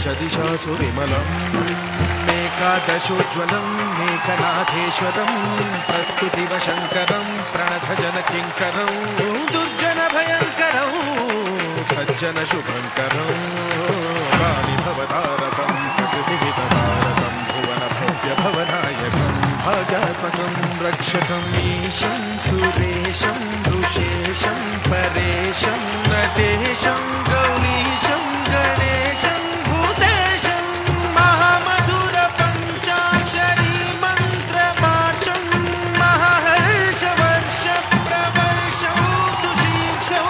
दश दिशासु विमलम् एकादशोज्ज्वलम् एकनाथेश्वरम् प्रस्तुतिवशङ्करम् प्रणतजनकिङ्करम् दुर्जनभयङ्करम् सज्जनशुभङ्करम् वाणि भवतारकम् प्रकृतिविततारकम् भुवनभव्यभवनायकम् भाग्यात्मकम् रक्षकम् ईशं सुरेशं ऋषेशं परेशं नटेशं गौरीशं गणेशं भूतेशं महामधुर पञ्चाक्षरी मन्त्रवाचं महर्षवर्ष प्रवर्षं सुशीर्षं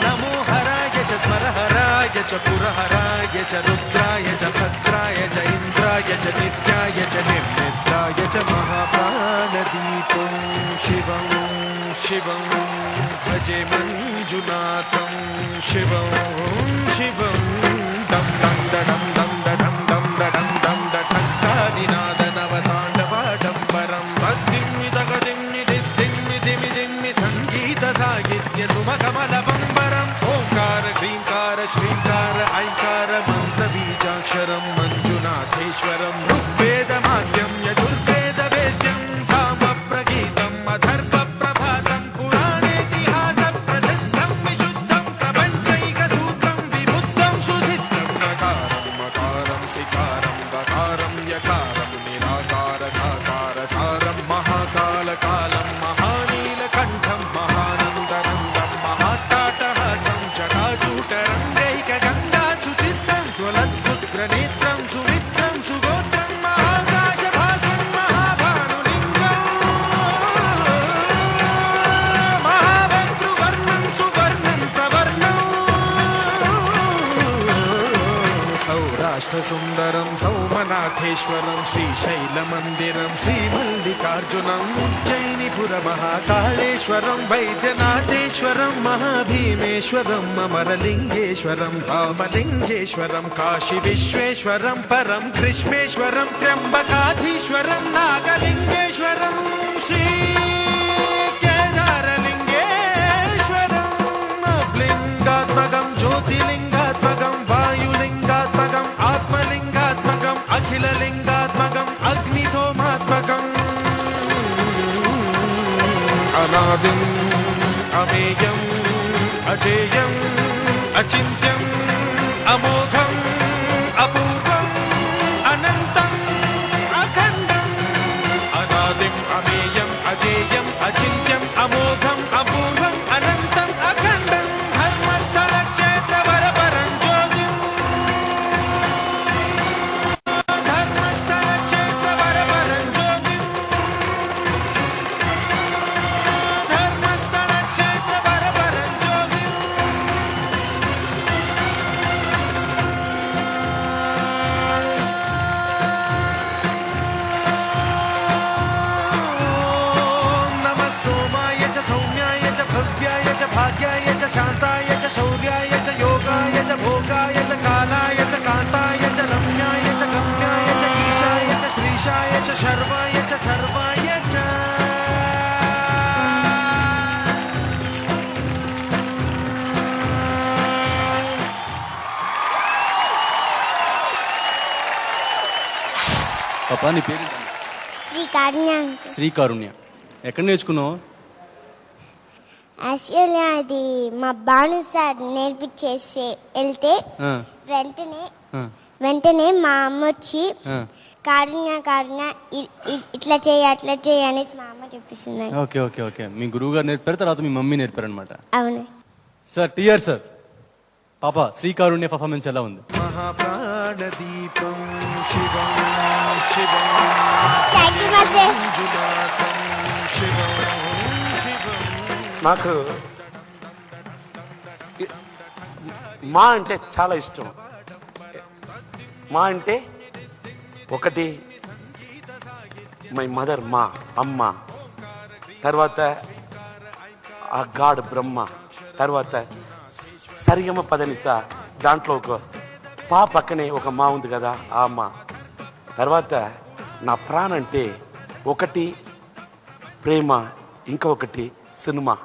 नमो हराय च स्मरहराय च पुरहराय च रुद्राय च भद्राय च इन्द्राय च नित्याय च निर्निद्राय च महाप्राणदीपं शिवं शिवं भजे मञ्जुनाथं शिवं शिवं दं दं दं दं दं दं दं दं दठक्कादिनाद नवताण्डवाडम्बरं भक्तिमिदगदिम्मि दिम्मि दिमि दिम्मि सङ्गीत साहित्य सुमकमलबम्बरम् ओङ्कार ह्रीङ्कार श्रीङ्कार ऐङ्कार मन्त्रबीजाक्षरं मञ्जुनाथेश्वरं ऋग्वेदमाद्यं यजुर्वेद वेद्यं सामप्रगीतम् अथर्वप्रभातं पुराणेतिहास प्रसिद्धं विशुद्धं प्रपञ्चैकसूत्रं विबुद्धं सुसिद्धं नकारं मकारं सिकारं वकारं यकारं निराकार साकार सारं महाकालकालं महानीलकण्ठं महानन्दनन्दं महाट्टाटहासं जटाजूटरङ्गैकगङ्गा सुचित्रं ज्वलद्रुद्रनेत्रं सुमित्रं सुगोत्रं महाकाशभासं महाभानुलिङ्गं महाभद्रुवर्णं सुवर्णं प्रवर्णं सौराष्ट्रसुन्दरं सौमनाथेश्वरं श्रीशैलमन्दिरं श्रीमल्लिकार्जुनम् उज्जयिनीपुरमहाकाळेश्वरं वैद्यनाथेश्वरं महाभीमेश्वरम् अमरलिङ्गेश्वरं भामलिङ्गेश्वरं काशीविश्वेश्वरं परं कृष्णेश्वरं त्र्यम्बकाधीश्वरं नागलिङ्गेश्वरं श्रीकेदारलिङ्गेश्वरं लिङ्गात्मकं ज्योतिलिङ्गात्मकं वायुलिङ्गात्मकम् आत्मलिङ्गात्मकम् अखिललिङ्गात्मकम् अग्निसोमात्मकम् अनादिम् अमेयम् अजेयम् अचिन्त्यम् अमोघम् अपूर्वम् अनन्तम् अखण्डम् अनादिम् अमेयम् अजेयम् अचिन्त्यम् अमोघम् अपूर्वम् अनन्तम् अखण्डम् धर्मस्थलक्षेत्रवरपरं ज्योतिम् धर्मस्थलक्षेत्रवरपरं ज्योतिम् धर्मस्थलक्षेत्रवरपरं ज्योतिम् नमः सोमाय च सौम्याय च भव्याय च भाग्याय च शान्ताय च शौर्याय च योगाय च भोगाय च कालाय च कान्ताय च रम्याय च गम्याय च ईशाय च श्रीशाय च शर्वाय च सर्वाय च పాపా నీ పేరు శ్రీకారుణ్య శ్రీకారుణ్య. ఎక్కడ నేర్చుకున్నావు? యాక్చువల్లీ అది మా భాను సార్ నేర్పించేసి వెళ్తే ఆ, వెంటనే ఆ, వెంటనే మా అమ్మ వచ్చి ఆ. కారుణ్య కారుణ్య ఇట్లా చేయి అట్లా చేయి అనేసి మా అమ్మ చెప్పిస్తుంది. Okay okay okay. మీ గురువు గారు నేర్పారు, తర్వాత మీ మమ్మీ నేర్పారు అనమాట. అవును. సార్ టీఆర్ సార్, పాప శ్రీకారుణ్య పర్ఫార్మెన్స్ ఎలా ఉంది? महाप्राणदीपं शिवं शिवं థ్యాంక్ యూ మాస్టర్. मञ्जुनाथं शिवं शिवं నాకు మా అంటే చాలా ఇష్టం. మా అంటే ఒకటి మై మదర్, మా అమ్మ, తర్వాత ఆ గాడ్ బ్రహ్మ, తర్వాత సరిగమ పదనిస, దాంట్లో ఒక పా పక్కనే ఒక మా ఉంది కదా, ఆ అమ్మ. తర్వాత నా ప్రాణం అంటే ఒకటి ప్రేమ, ఇంకొకటి సినిమా.